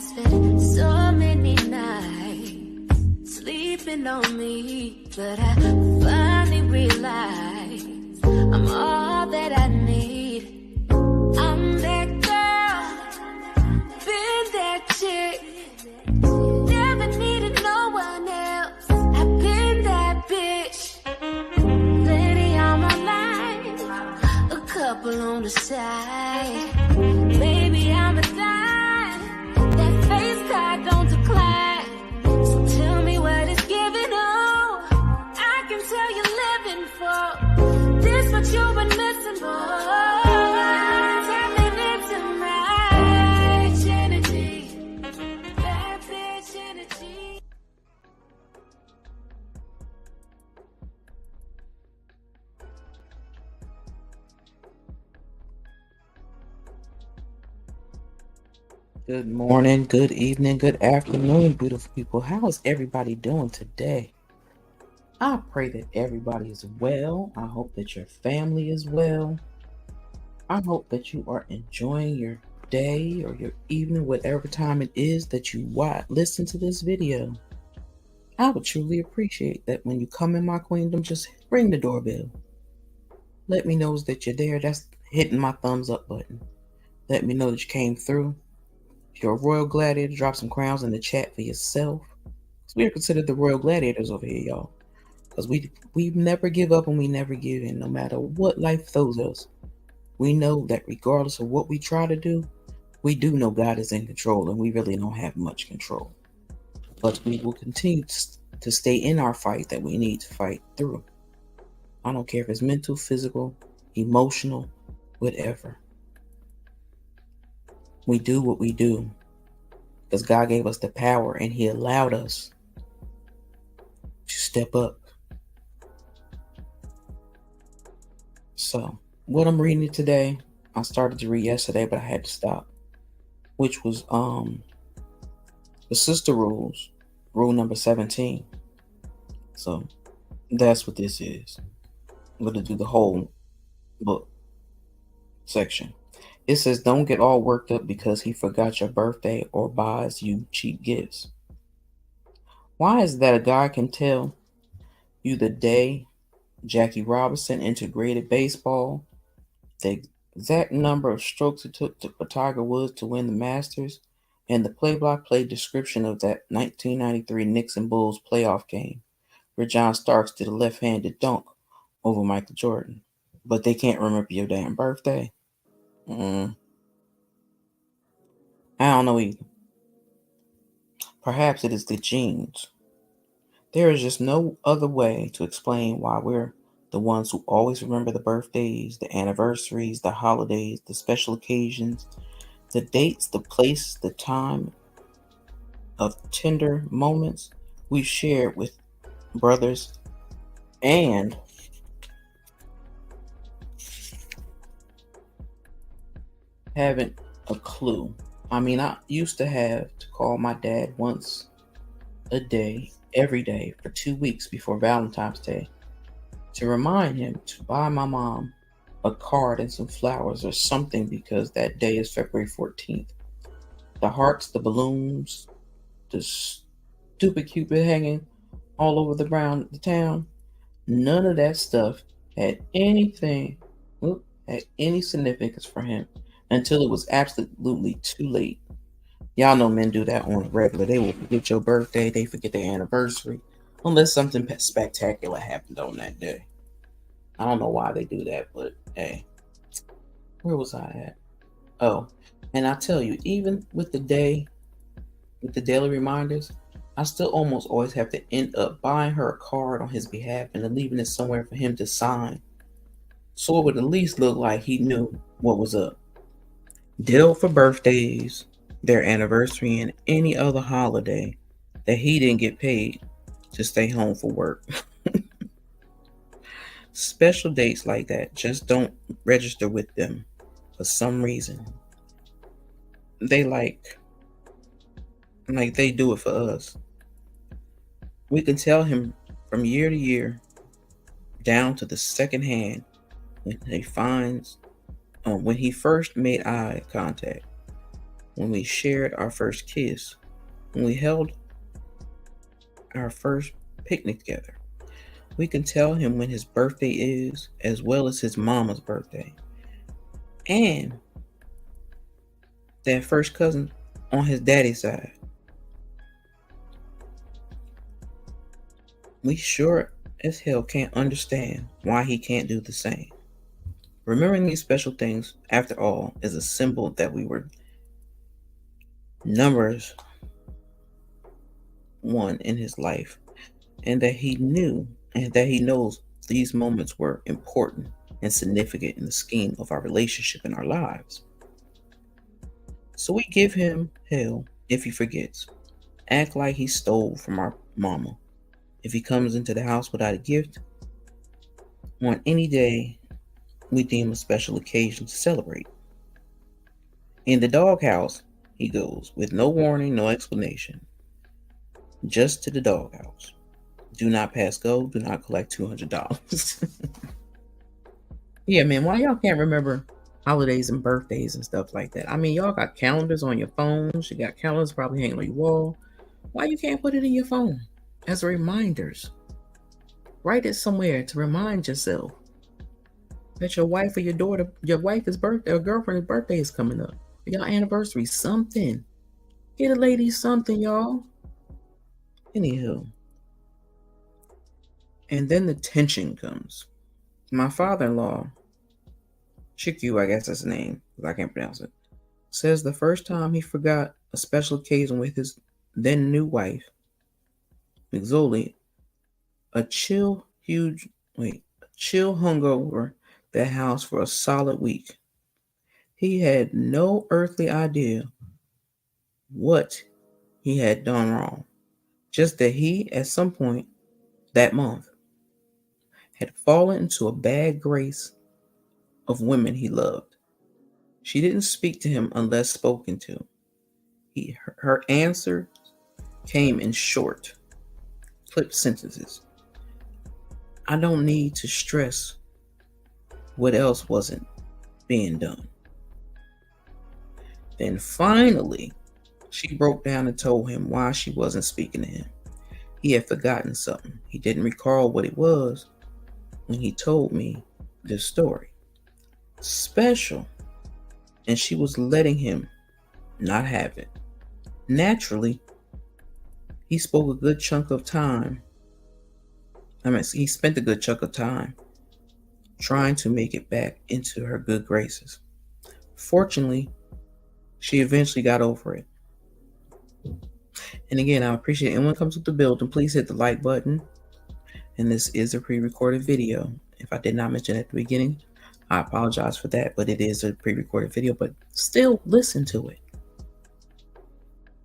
spent so many nights sleeping on me, but I finally realized I'm all that I need. I'm that girl, been that chick, never needed no one else. I've been that bitch, plenty on my mind, a couple on the side. Baby, I'm a dime, that face card don't decline. So tell me what it's giving, oh, I can tell you're living for this, what you've been missing for. Tapping into my energy, bad bitch energy. Good morning, good evening, good afternoon, beautiful people. How is everybody doing today? I pray that everybody is well. I hope that your family is well. I hope that you are enjoying your day or your evening, whatever time it is that you listen to this video. I would truly appreciate that when you come in my queendom, just ring the doorbell. Let me know that you're there. That's hitting my thumbs up button. Let me know that you came through. If you're a Royal Gladiator, drop some crowns in the chat for yourself. Because we are considered the Royal Gladiators over here, y'all. Because we never give up and we never give in, no matter what life throws us. We know that regardless of what we try to do, we do know God is in control and we really don't have much control. But we will continue to stay in our fight that we need to fight through. I don't care if it's mental, physical, emotional, whatever. We do what we do because God gave us the power and He allowed us to step up. So, what I'm reading today, I started to read yesterday, but I had to stop, which was the sister rules, rule number 17. So, that's what this is. I'm going to do the whole book section. It says, don't get all worked up because he forgot your birthday or buys you cheap gifts. Why is that a guy can tell you the day Jackie Robinson integrated baseball, the exact number of strokes it took for Tiger Woods to win the Masters, and the play-by-play description of that 1993 Knicks and Bulls playoff game where John Starks did a left-handed dunk over Michael Jordan, but they can't remember your damn birthday? I don't know either. Perhaps it is the genes. There is just no other way to explain why we're the ones who always remember the birthdays, the anniversaries, the holidays, the special occasions, the dates, the place, the time of tender moments we've shared with brothers and haven't a clue. I mean, I used to have to call my dad once a day, every day, for 2 weeks before Valentine's Day to remind him to buy my mom a card and some flowers or something because that day is February 14th. The hearts, the balloons, the stupid Cupid hanging all over the town, none of that stuff had any significance for him until it was absolutely too late. Y'all know men do that on a regular. They will forget your birthday. They forget their anniversary. Unless something spectacular happened on that day. I don't know why they do that, but hey. Where was I at? Oh, and I tell you, even with the daily reminders, I still almost always have to end up buying her a card on his behalf and then leaving it somewhere for him to sign. So it would at least look like he knew what was up. Ditto for birthdays, their anniversary, and any other holiday that he didn't get paid to stay home for work. Special dates like that just don't register with them for some reason. They like they do it for us. We can tell him from year to year, down to the second hand, when he first made eye contact, when we shared our first kiss, when we held our first picnic together. We can tell him when his birthday is, as well as his mama's birthday. And that first cousin on his daddy's side. We sure as hell can't understand why he can't do the same. Remembering these special things, after all, is a symbol that we were numbers one in his life, and that he knew and that he knows these moments were important and significant in the scheme of our relationship and our lives. So we give him hell if he forgets, act like he stole from our mama, if he comes into the house without a gift, on any day we deem a special occasion to celebrate. In the doghouse, he goes with no warning, no explanation, just to the doghouse. Do not pass go, do not collect $200. Yeah, man, why y'all can't remember holidays and birthdays and stuff like that? I mean, y'all got calendars on your phones. You got calendars probably hanging on your wall. Why you can't put it in your phone as reminders? Write it somewhere to remind yourself that your wife or your wife's birthday or girlfriend's birthday is coming up. Your anniversary, something. Get a lady something, y'all. Anywho. And then the tension comes. My father-in-law, Chiku, I guess that's his name, because I can't pronounce it, says the first time he forgot a special occasion with his then new wife, Mixoli, a chill hung over their house for a solid week. He had no earthly idea what he had done wrong, just that he, at some point that month, had fallen into a bad grace of women he loved. She didn't speak to him unless spoken to. Her answer came in short, clipped sentences. I don't need to stress what else wasn't being done. Then finally, she broke down and told him why she wasn't speaking to him. He had forgotten something. He didn't recall what it was when he told me this story. Special. And she was letting him not have it. Naturally, he spent a good chunk of time trying to make it back into her good graces. Fortunately, she eventually got over it. And again, I appreciate anyone comes with the building. Please hit the like button. And this is a pre-recorded video. If I did not mention at the beginning, I apologize for that, but it is a pre-recorded video, but still listen to it.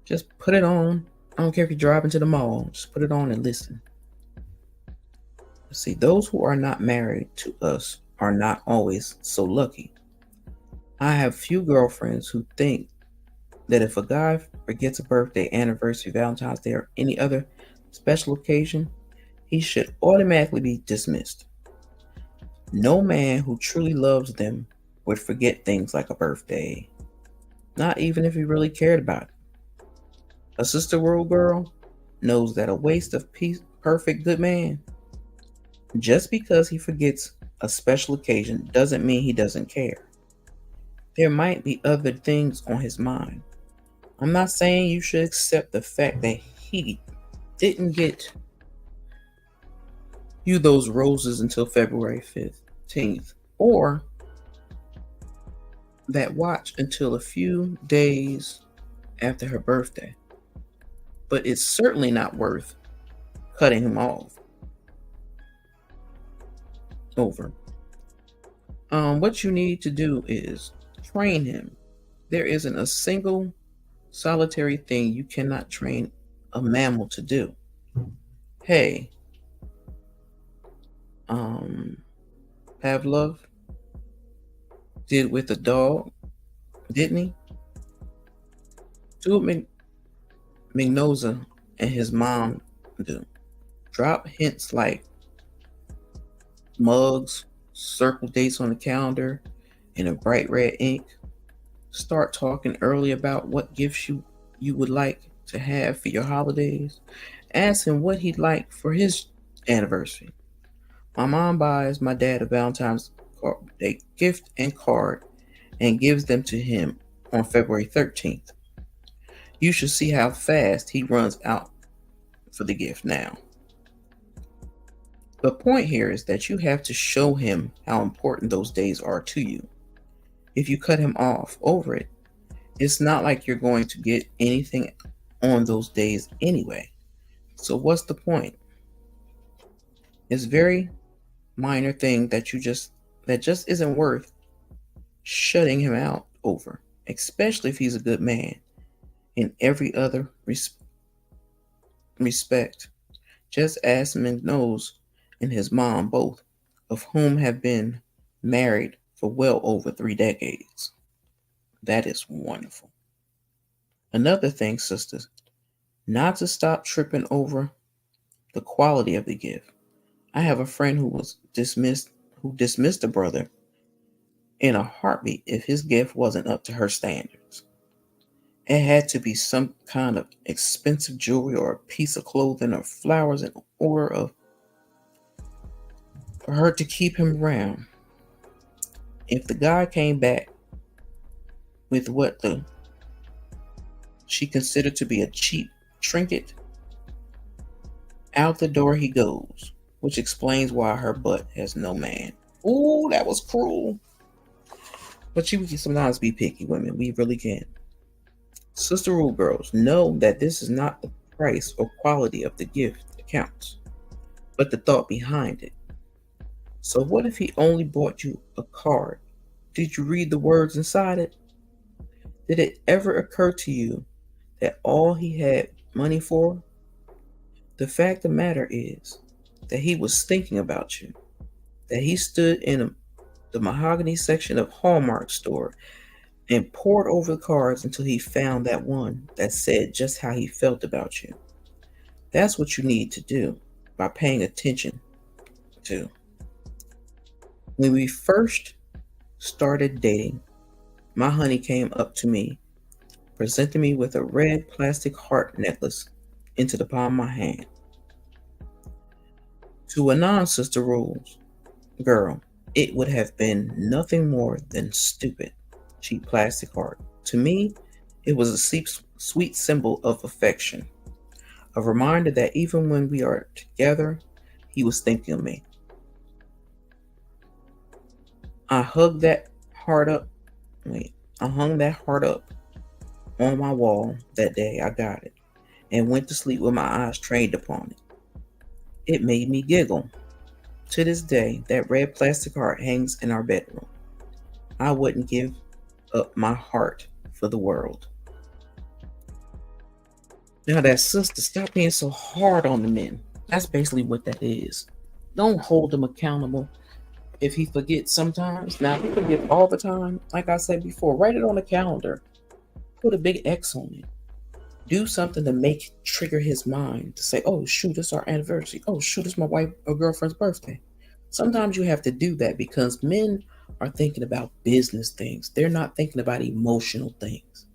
Just put it on. I don't care if you're driving to the mall. Just put it on and listen. See, those who are not married to us are not always so lucky. I have few girlfriends who think that if a guy forgets a birthday, anniversary, Valentine's Day, or any other special occasion, he should automatically be dismissed. No man who truly loves them would forget things like a birthday, not even if he really cared about it. A sister world girl knows that a waste of perfect good man, just because he forgets a special occasion doesn't mean he doesn't care. There might be other things on his mind. I'm not saying you should accept the fact that he didn't get you those roses until February 15th, or that watch until a few days after her birthday. But it's certainly not worth cutting him off over. What you need to do is train him. There isn't a single solitary thing you cannot train a mammal to do. Hey, Pavlov did with the dog, didn't he? Stuart Mignoza and his mom do. Drop hints like mugs, circle dates on the calendar, and a bright red ink. Start talking early about what gifts you would like to have for your holidays. Ask him what he'd like for his anniversary. My mom buys my dad a Valentine's Day gift and card and gives them to him on February 13th. You should see how fast he runs out for the gift now. The point here is that you have to show him how important those days are to you. If you cut him off over it, it's not like you're going to get anything on those days anyway. So what's the point? It's very minor thing that just isn't worth shutting him out over, especially if he's a good man in every other respect. Just as Nose and his mom, both of whom have been married for well over 3 decades. That is wonderful. Another thing, sisters, not to stop tripping over the quality of the gift. I have a friend who dismissed a brother in a heartbeat if his gift wasn't up to her standards. It had to be some kind of expensive jewelry or a piece of clothing or flowers in order for her to keep him around. If the guy came back with what she considered to be a cheap trinket, out the door he goes, which explains why her butt has no man. Ooh, that was cruel. But you can sometimes be picky, women. We really can. Sister Rule girls, know that this is not the price or quality of the gift that counts, but the thought behind it. So what if he only bought you a card? Did you read the words inside it? Did it ever occur to you that all he had money for? The fact of the matter is that he was thinking about you, that he stood in the mahogany section of Hallmark store and pored over the cards until he found that one that said just how he felt about you. That's what you need to do by paying attention to. When we first started dating, my honey came up to me, presenting me with a red plastic heart necklace into the palm of my hand. To a non-sister Rules girl, it would have been nothing more than stupid, cheap plastic heart. To me, it was a sweet symbol of affection, a reminder that even when we are together, he was thinking of me. I hung that heart up on my wall that day I got it and went to sleep with my eyes trained upon it. It made me giggle. To this day, that red plastic heart hangs in our bedroom. I wouldn't give up my heart for the world. Now that sister, stop being so hard on the men. That's basically what that is. Don't hold them accountable. If he forgets sometimes, now if he forgets all the time, like I said before, write it on a calendar. Put a big X on it. Do something to trigger his mind to say, oh shoot, it's our anniversary. Oh shoot, it's my wife or girlfriend's birthday. Sometimes you have to do that because men are thinking about business things. They're not thinking about emotional things.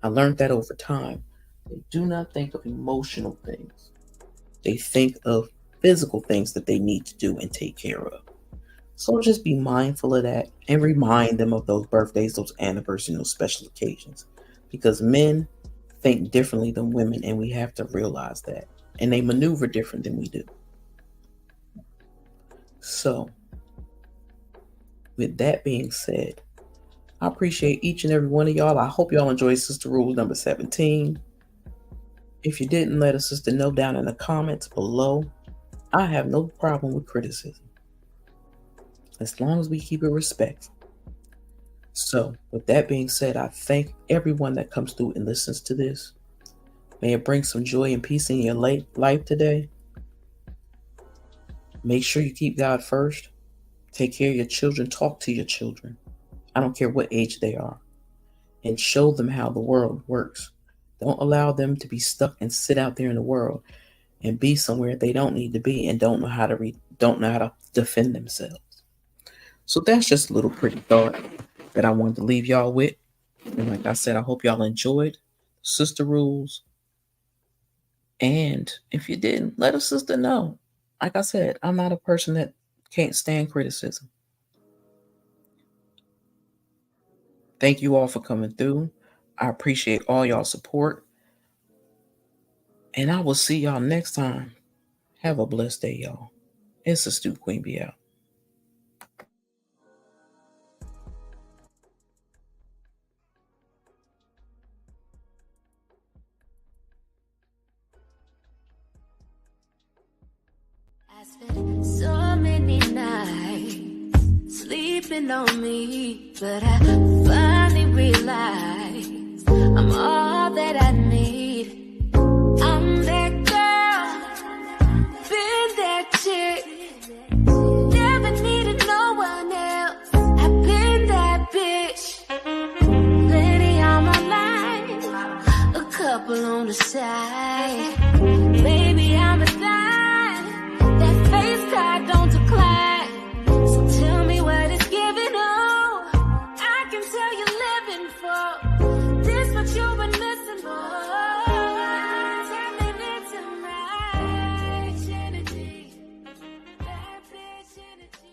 I learned that over time. They do not think of emotional things. They think of physical things that they need to do and take care of. So just be mindful of that and remind them of those birthdays, those anniversaries, those special occasions. Because men think differently than women, and we have to realize that. And they maneuver different than we do. So, with that being said, I appreciate each and every one of y'all. I hope y'all enjoyed Sister Rule number 17. If you didn't, let a sister know down in the comments below. I have no problem with criticism, as long as we keep it respectful. So, with that being said, I thank everyone that comes through and listens to this. May it bring some joy and peace in your life today. Make sure you keep God first. Take care of your children. Talk to your children. I don't care what age they are. And show them how the world works. Don't allow them to be stuck and sit out there in the world and be somewhere they don't need to be and don't know how to defend themselves. So that's just a little pretty thought that I wanted to leave y'all with. And like I said, I hope y'all enjoyed Sister Rules. And if you didn't, let a sister know. Like I said, I'm not a person that can't stand criticism. Thank you all for coming through. I appreciate all y'all support. And I will see y'all next time. Have a blessed day, y'all. It's the Stoop Queen be out. I spent so many nights sleeping on me, but I finally realized I'm all